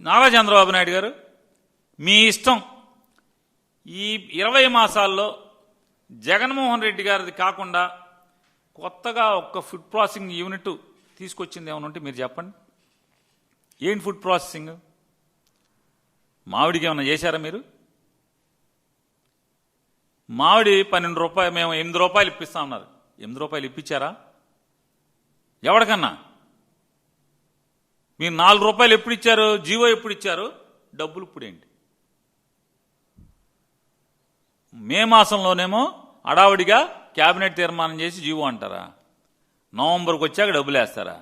నారా చంద్రబాబు నాయుడు గారు మీ ఇష్టం. ఈ 20 మాసాల్లో జగన్మోహన్ రెడ్డి గారిది కాకుండా కొత్తగా ఒక్క ఫుడ్ ప్రాసెసింగ్ యూనిట్ తీసుకొచ్చింది ఏమైనా ఉంటే మీరు చెప్పండి. ఏంటి ఫుడ్ ప్రాసెసింగ్? మామిడికి ఏమైనా చేశారా మీరు? మామిడి 12 రూపాయలు, మేము 8 రూపాయలు ఇప్పిస్తా ఉన్నారు. 8 రూపాయలు ఇప్పించారా ఎవరికన్నా? మీరు 4 రూపాయలు ఎప్పుడు ఇచ్చారు? జీవో ఎప్పుడు ఇచ్చారు? డబ్బులు ఇప్పుడేంటి? మే మాసంలోనేమో అడావుడిగా కేబినెట్ తీర్మానం చేసి జీవో అంటారా? నవంబర్కి వచ్చాక డబ్బులు వేస్తారా?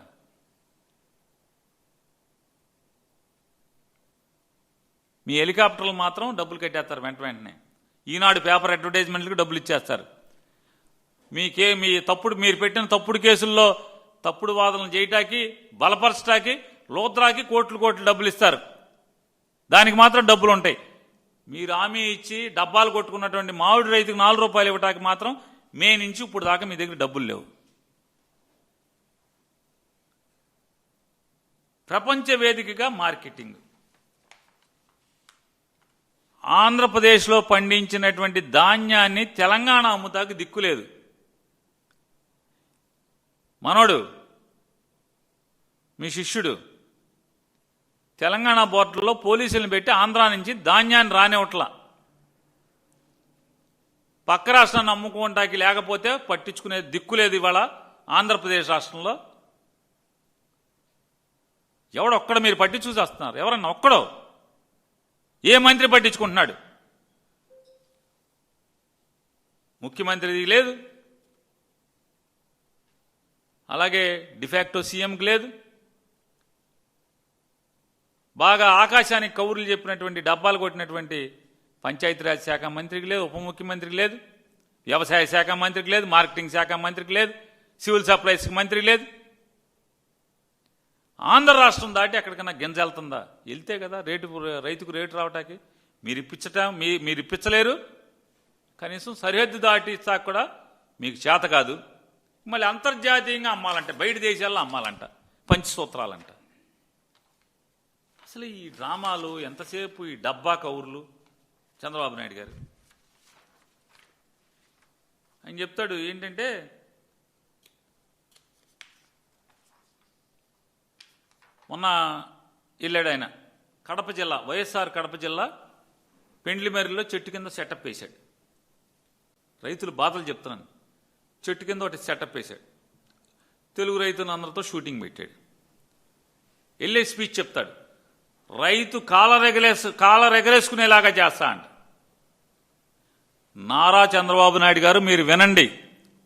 మీ హెలికాప్టర్లు మాత్రం డబ్బులు కట్టేస్తారు వెంటనే. ఈనాడు పేపర్ అడ్వర్టైజ్మెంట్లకు డబ్బులు ఇచ్చేస్తారు. మీరు పెట్టిన తప్పుడు కేసుల్లో తప్పుడు వాదనలు చేయటానికి, బలపరచటానికి లోత్రాకి కోట్లు డబ్బులు ఇస్తారు. దానికి మాత్రం డబ్బులు ఉంటాయి. మీరు హామీ ఇచ్చి డబ్బాలు కొట్టుకున్నటువంటి మామిడి రైతుకు 4 రూపాయలు ఇవ్వటానికి మాత్రం మే నుంచి ఇప్పుడు దాకా మీ దగ్గర డబ్బులు లేవు. ప్రపంచ వేదికగా మార్కెటింగ్. ఆంధ్రప్రదేశ్లో పండించినటువంటి ధాన్యాన్ని తెలంగాణ అమ్ముతాకు దిక్కులేదు. మనోడు మీ శిష్యుడు తెలంగాణ బోర్డర్లో పోలీసులను పెట్టి ఆంధ్రా నుంచి ధాన్యాన్ని రానివ్వట్లా. పక్క రాష్ట్రాన్ని అమ్ముకోవటానికి లేకపోతే పట్టించుకునే దిక్కులేదు ఇవాళ ఆంధ్రప్రదేశ్ రాష్ట్రంలో. ఎవడొక్కడ మీరు పట్టి చూసేస్తున్నారు? ఎవరన్నా ఒక్కడో? ఏ మంత్రి పట్టించుకుంటున్నాడు? ముఖ్యమంత్రిది లేదు, అలాగే డిఫాక్టో సీఎంకి లేదు, బాగా ఆకాశానికి కౌరులు చెప్పినటువంటి డబ్బాలు కొట్టినటువంటి పంచాయతీరాజ్ శాఖ మంత్రికి లేదు, ఉప ముఖ్యమంత్రికి లేదు, వ్యవసాయ శాఖ మంత్రికి లేదు, మార్కెటింగ్ శాఖ మంత్రికి లేదు, సివిల్ సప్లైస్ మంత్రికి లేదు. ఆంధ్ర రాష్ట్రం దాటి ఎక్కడికన్నా గింజ వెళ్తుందా? వెళ్తే కదా రైతుకు రేటు రావటానికి. మీరు ఇప్పించలేరు. కనీసం సరిహద్దు దాటి ఇచ్చాక కూడా మీకు చేత కాదు. మళ్ళీ అంతర్జాతీయంగా అమ్మాలంట, బయట దేశాల్లో అమ్మాలంట, పంచసూత్రాలంట. అసలు ఈ డ్రామాలు ఎంతసేపు, ఈ డబ్బా కౌర్లు. చంద్రబాబు నాయుడు గారు ఆయన చెప్తాడు ఏంటంటే, మొన్న వెళ్ళాడు ఆయన కడప జిల్లా, వైఎస్ఆర్ కడప జిల్లా పెండ్లిమర్రిలో చెట్టు కింద సెటప్ వేశాడు. రైతులు బాధలు చెప్తున్నాను. చెట్టు కింద ఒకటి సెటప్ వేశాడు. తెలుగు రైతులందరితో షూటింగ్ పెట్టాడు. వెళ్ళే స్పీచ్ చెప్తాడు. రైతు కాలర్ ఎగరేసుకునేలాగా చేస్తా అంట. నారా చంద్రబాబు నాయుడు గారు మీరు వినండి,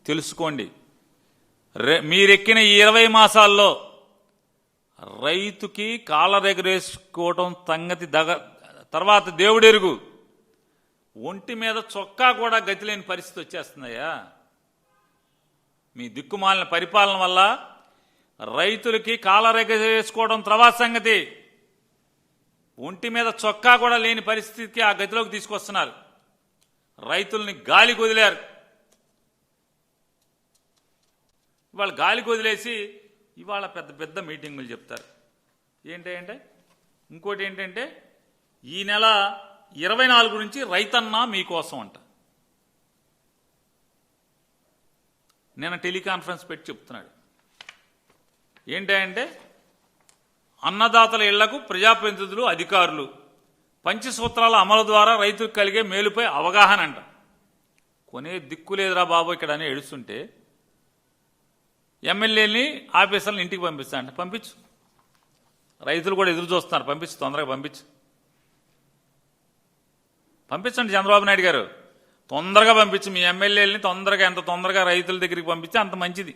తెలుసుకోండి. మీరెక్కిన ఈ 20 మాసాల్లో రైతుకి కాలర్ ఎగరేసుకోవటం సంగతి తర్వాత దేవుడెరుగు. ఒంటి మీద చొక్కా కూడా గతిలేని పరిస్థితి వచ్చేస్తుందయ్యా. మీ దిక్కుమాలిన పరిపాలన వల్ల రైతులకి కాలర్ ఎగరేసుకోవడం తర్వాత సంగతి. ఒంటి మీద చొక్కా కూడా లేని పరిస్థితికి ఆ గతిలోకి తీసుకొస్తున్నారు. రైతుల్ని గాలికి వదిలేరు. ఇవాళ గాలికి వదిలేసి ఇవాళ పెద్ద మీటింగులు చెప్తారు. ఏంటంటే ఇంకోటి ఏంటంటే, ఈ నెల 24 నుంచి రైతన్న మీకోసం అంట. నేను టెలికాన్ఫరెన్స్ పెట్టి చెప్తున్నాడు. ఏంటంటే, అన్నదాతల ఇళ్లకు ప్రజాప్రతినిధులు, అధికారులు పంచసూత్రాల అమలు ద్వారా రైతులకు కలిగే మేలుపై అవగాహన అంట. కొనే దిక్కు లేదురా బాబు ఇక్కడ అని ఏడుస్తుంటే ఎమ్మెల్యేని ఆఫీసర్లను ఇంటికి పంపిస్తా అంటే పంపించు. రైతులు కూడా ఎదురు చూస్తున్నారు. పంపించు, తొందరగా పంపించండి చంద్రబాబు నాయుడు గారు. తొందరగా పంపించు మీ ఎమ్మెల్యేలని. ఎంత తొందరగా రైతుల దగ్గరికి పంపిస్తే అంత మంచిది.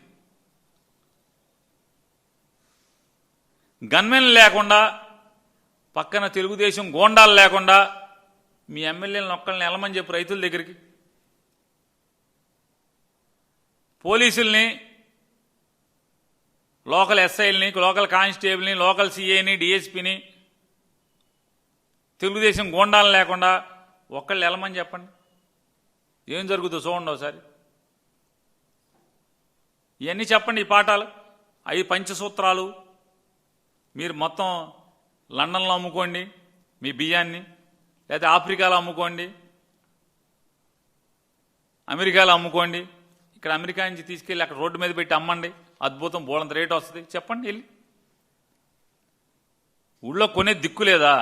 గన్మెన్లు లేకుండా, పక్కన తెలుగుదేశం గోండాలు లేకుండా మీ ఎమ్మెల్యేలను ఒక్కళ్ళని వెళ్ళమని చెప్పి రైతుల దగ్గరికి. పోలీసుల్ని, లోకల్ ఎస్ఐల్ని, లోకల్ కానిస్టేబుల్ని, లోకల్ సిఐని, డిఎస్పీని, తెలుగుదేశం గోండాలు లేకుండా ఒక్కళ్ళు వెళ్ళమని చెప్పండి. ఏం జరుగుతుందో చూడండి ఒకసారి. ఇవన్నీ చెప్పండి. ఈ పాఠాలు, అవి పంచసూత్రాలు. మీరు మొత్తం లండన్లో అమ్ముకోండి మీ బియ్యాన్ని, లేకపోతే ఆఫ్రికాలో అమ్ముకోండి, అమెరికాలో అమ్ముకోండి. ఇక్కడ అమెరికా నుంచి తీసుకెళ్ళి అక్కడ రోడ్డు మీద పెట్టి అమ్మండి, అద్భుతం, బోళంత రేటు వస్తుంది. చెప్పండి వెళ్ళి. ఊళ్ళో కొనే దిక్కు లేదా?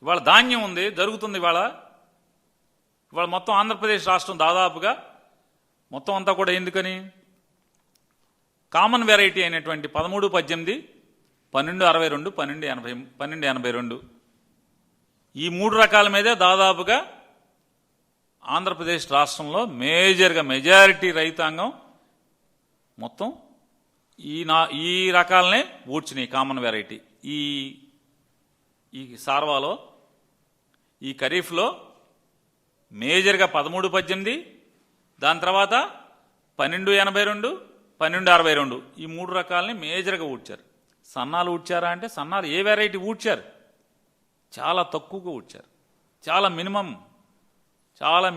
ఇవాళ ధాన్యం ఉంది, జరుగుతుంది. ఇవాళ మొత్తం ఆంధ్రప్రదేశ్ రాష్ట్రం దాదాపుగా మొత్తం అంతా కూడా ఎందుకని కామన్ వెరైటీ అయినటువంటి 13, 18, 12, 62, 12, 80, 12, 82 ఈ 3 రకాల మీదే దాదాపుగా ఆంధ్రప్రదేశ్ రాష్ట్రంలో మెజారిటీ రైతాంగం మొత్తం ఈ రకాలనే ఊడ్చినాయి. కామన్ వెరైటీ ఈ సార్వాలో, ఈ ఖరీఫ్లో మేజర్గా 13, 18, దాని తర్వాత 12, 82, 12, 62 ఈ 3 రకాలని మేజర్గా ఊడ్చారు. సన్నాలు ఊడ్చారా అంటే సన్నాలు ఏ వెరైటీ ఊడ్చారు? చాలా తక్కువగా ఊడ్చారు. చాలా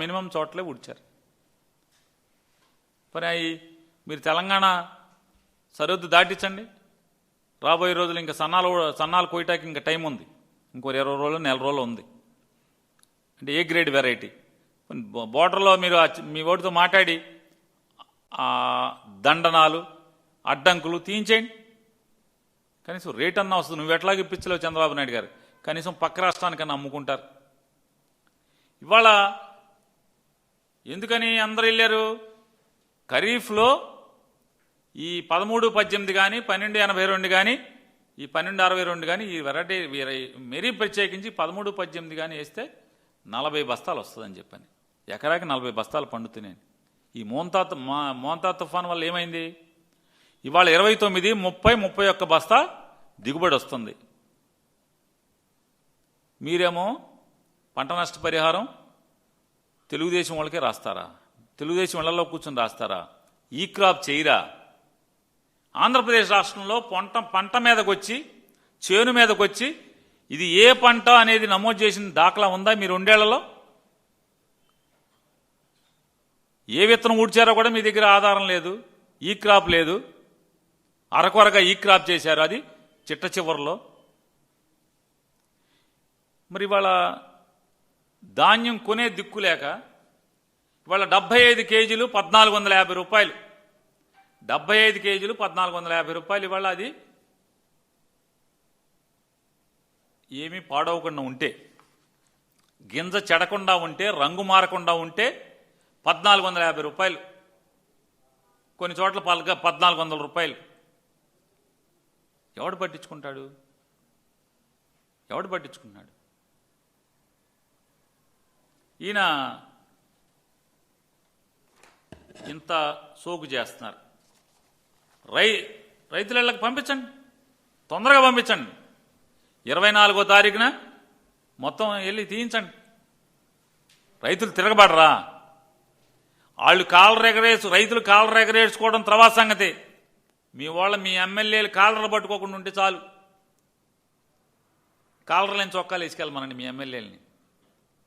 మినిమం చోట్లే ఊడ్చారు. మరి మీరు తెలంగాణ సరిహద్దు దాటించండి. రాబోయే రోజులు ఇంకా సన్నాలు కోయటానికి ఇంకా టైం ఉంది. ఇంకో 20 రోజులు, నెల రోజులు ఉంది. అంటే ఏ గ్రేడ్ వెరైటీ బోర్డర్లో మీరు మీ ఓటుతో మాట్లాడి దండనాలు, అడ్డంకులు తీయించేయండి. కనీసం రేట్ అన్నా వస్తుంది. నువ్వు ఎట్లాగ ఇప్పించలేవు చంద్రబాబు నాయుడు గారు, కనీసం పక్క రాష్ట్రానికన్నా అమ్ముకుంటారు. ఇవాళ ఎందుకని అందరు వెళ్ళారు? ఖరీఫ్లో ఈ 13, 18 కానీ, 12, 82 కానీ, ఈ 12, 62 కానీ ఈ వెరైటీ మరీ ప్రత్యేకించి 13, 18 కానీ వేస్తే 40 బస్తాలు వస్తుందని చెప్పని, ఎకరాకి 40 బస్తాలు పండుతున్నాయి. ఈ మోంతా తుఫాన్ వల్ల ఏమైంది? ఇవాళ 29, 30, 31 బస్తా దిగుబడి వస్తుంది. మీరేమో పంట నష్ట పరిహారం తెలుగుదేశం వాళ్ళకే రాస్తారా? తెలుగుదేశం ఇళ్లలో కూర్చొని రాస్తారా? ఈ క్రాప్ చేయరా? ఆంధ్రప్రదేశ్ రాష్ట్రంలో పంట మీదకొచ్చి, చేను మీదకొచ్చి ఇది ఏ పంట అనేది నమోదు చేసిన దాఖలా ఉందా మీ 2 ఏళ్లలో? ఏ విత్తనం ఊడ్చారో కూడా మీ దగ్గర ఆధారం లేదు. ఈ క్రాప్ లేదు, అరకొరగా ఈ క్రాప్ చేశారు, అది చిట్ట చివరిలో. మరి ఇవాళ ధాన్యం కొనే దిక్కు లేక ఇవాళ 75 కేజీలు 1450 రూపాయలు, 75 కేజీలు 1450 రూపాయలు. ఇవాళ అది ఏమీ పాడవకుండా ఉంటే, గింజ చెడకుండా ఉంటే, రంగు మారకుండా ఉంటే 1450 రూపాయలు, కొన్ని చోట్ల 1400 రూపాయలు. ఎవడు పట్టించుకుంటాడు? ఈయన ఇంత సోకు చేస్తున్నారు. రైతుల ఇళ్ళకి పంపించండి, తొందరగా పంపించండి. 24వ తారీఖున మొత్తం వెళ్ళి తీయించండి. రైతులు తిరగబడరా? రైతులు కాలర్ ఎగరేసుకోవడం తర్వాత సంగతి. మీ ఎమ్మెల్యేలు కాలర్లు పట్టుకోకుండా ఉంటే చాలు. కాలర్లని చొక్కాలు వేసుకెళ్ళమనండి మీ ఎమ్మెల్యేలని.